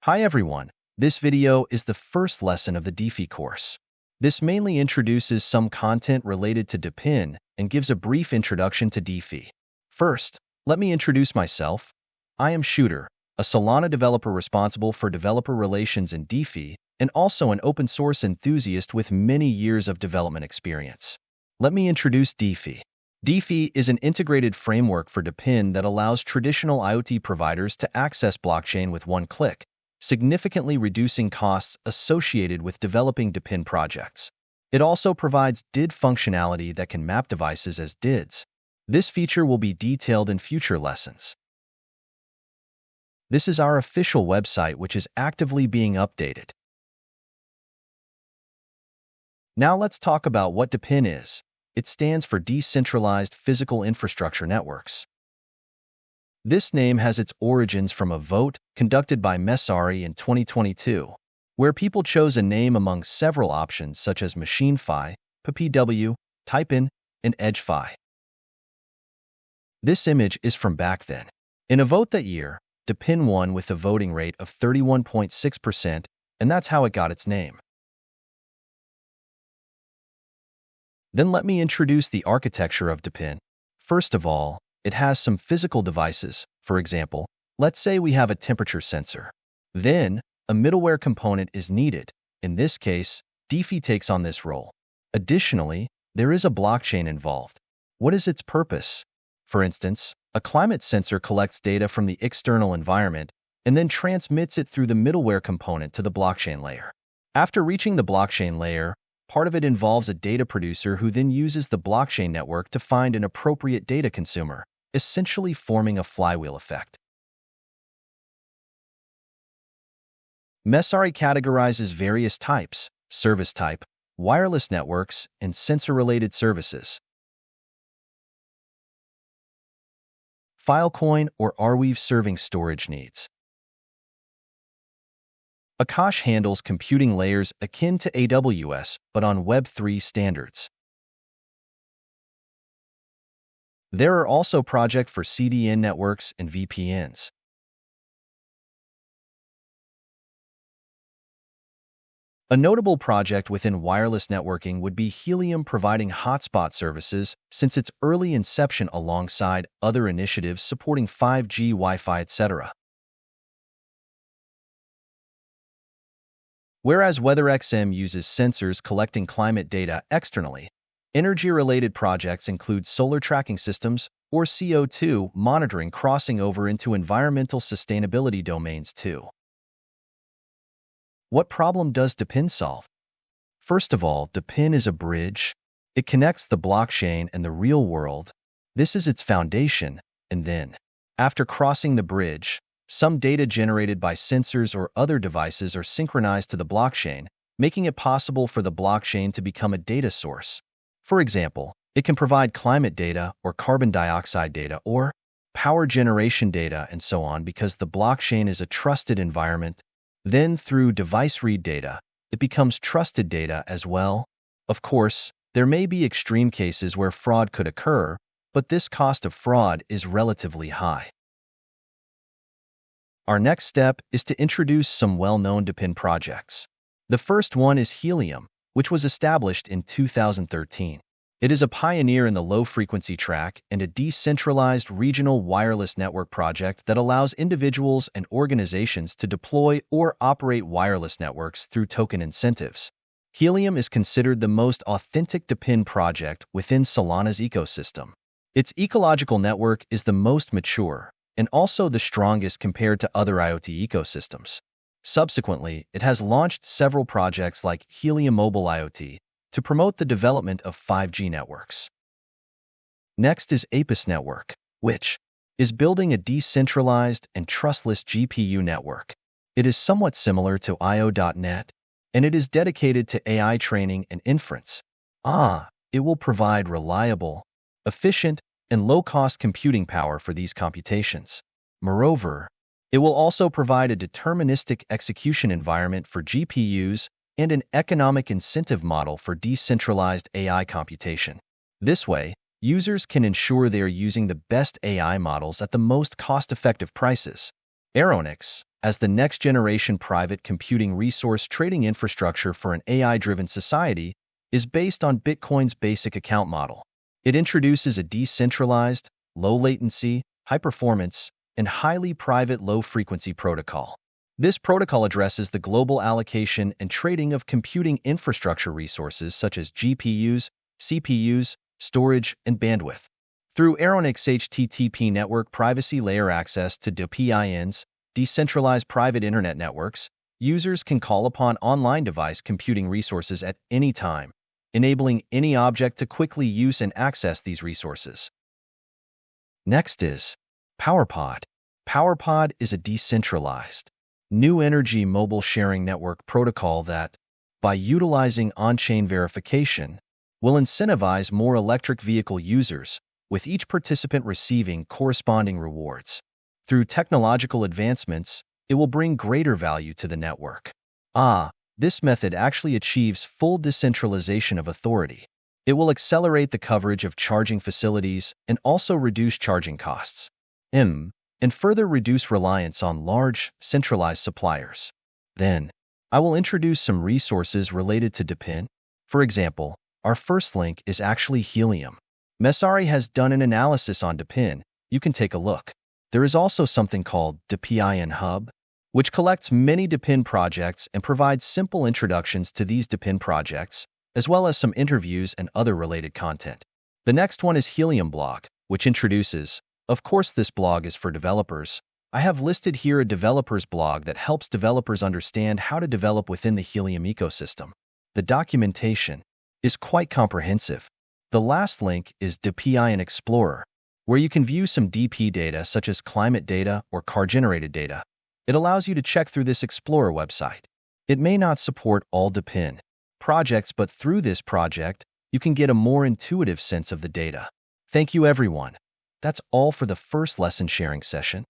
Hi everyone, this video is the first lesson of the DePHY course. This mainly introduces some content related to DePIN and gives a brief introduction to DePHY. First, let me introduce myself. I am Shooter, a Solana developer responsible for developer relations in DePHY and also an open source enthusiast with many years of development experience. Let me introduce DePHY. DePHY is an integrated framework for DePIN that allows traditional IoT providers to access blockchain with one click, significantly reducing costs associated with developing DePIN projects. It also provides DID functionality that can map devices as DIDs. This feature will be detailed in future lessons. This is our official website, which is actively being updated. Now let's talk about what DePIN is. It stands for Decentralized Physical Infrastructure Networks. This name has its origins from a vote conducted by Messari in 2022, where people chose a name among several options such as MachinePhi, PPW, TypeIn, and EdgePhi. This image is from back then. In a vote that year, DePIN won with a voting rate of 31.6%, and that's how it got its name. Then let me introduce the architecture of DePIN. First of all, it has some physical devices. For example, let's say we have a temperature sensor. Then, a middleware component is needed. In this case, DePHY takes on this role. Additionally, there is a blockchain involved. What is its purpose? For instance, a climate sensor collects data from the external environment and then transmits it through the middleware component to the blockchain layer. After reaching the blockchain layer, part of it involves a data producer who then uses the blockchain network to find an appropriate data consumer, essentially forming a flywheel effect. Messari categorizes various types: service type, wireless networks, and sensor-related services. Filecoin or Arweave serving storage needs. Akash handles computing layers akin to AWS, but on Web3 standards. There are also projects for CDN networks and VPNs. A notable project within wireless networking would be Helium providing hotspot services since its early inception alongside other initiatives supporting 5G, Wi-Fi, etc. Whereas WeatherXM uses sensors collecting climate data externally, energy-related projects include solar tracking systems or CO2 monitoring crossing over into environmental sustainability domains too. What problem does DePIN solve? First of all, DePIN is a bridge. It connects the blockchain and the real world. This is its foundation, and then, after crossing the bridge, some data generated by sensors or other devices are synchronized to the blockchain, making it possible for the blockchain to become a data source. For example, it can provide climate data or carbon dioxide data or power generation data and so on because the blockchain is a trusted environment. Then through device read data, it becomes trusted data as well. Of course, there may be extreme cases where fraud could occur, but this cost of fraud is relatively high. Our next step is to introduce some well-known DePIN projects. The first one is Helium, which was established in 2013. It is a pioneer in the low-frequency track and a decentralized regional wireless network project that allows individuals and organizations to deploy or operate wireless networks through token incentives. Helium is considered the most authentic DePIN project within Solana's ecosystem. Its ecological network is the most mature and also the strongest compared to other IoT ecosystems. Subsequently, it has launched several projects like Helium Mobile IoT to promote the development of 5G networks. Next is Apis Network, which is building a decentralized and trustless GPU network. It is somewhat similar to IO.net, and it is dedicated to AI training and inference. It will provide reliable, efficient, and low-cost computing power for these computations. Moreover, it will also provide a deterministic execution environment for GPUs and an economic incentive model for decentralized AI computation. This way, users can ensure they are using the best AI models at the most cost-effective prices. Aeronix, as the next-generation private computing resource trading infrastructure for an AI-driven society, is based on Bitcoin's basic account model. It introduces a decentralized, low-latency, high-performance, and highly private low-frequency protocol. This protocol addresses the global allocation and trading of computing infrastructure resources such as GPUs, CPUs, storage, and bandwidth. Through Aeronix HTTP network privacy layer access to DePIN's decentralized private internet networks, users can call upon online device computing resources at any time, enabling any object to quickly use and access these resources. Next is PowerPod. PowerPod is a decentralized, new energy mobile sharing network protocol that, by utilizing on-chain verification, will incentivize more electric vehicle users, with each participant receiving corresponding rewards. Through technological advancements, it will bring greater value to the network. This method actually achieves full decentralization of authority. It will accelerate the coverage of charging facilities and also reduce charging costs. And further reduce reliance on large, centralized suppliers. Then, I will introduce some resources related to DePIN. For example, our first link is actually Helium. Messari has done an analysis on DePIN. You can take a look. There is also something called DePIN Hub, which collects many DePIN projects and provides simple introductions to these DePIN projects, as well as some interviews and other related content. The next one is Helium blog, which introduces. Of course, this blog is for developers. I have listed here a developer's blog that helps developers understand how to develop within the Helium ecosystem. The documentation is quite comprehensive. The last link is DePIN Explorer, where you can view some DP data such as climate data or car-generated data. It allows you to check through this Explorer website. It may not support all DePIN projects, but through this project, you can get a more intuitive sense of the data. Thank you, everyone. That's all for the first lesson sharing session.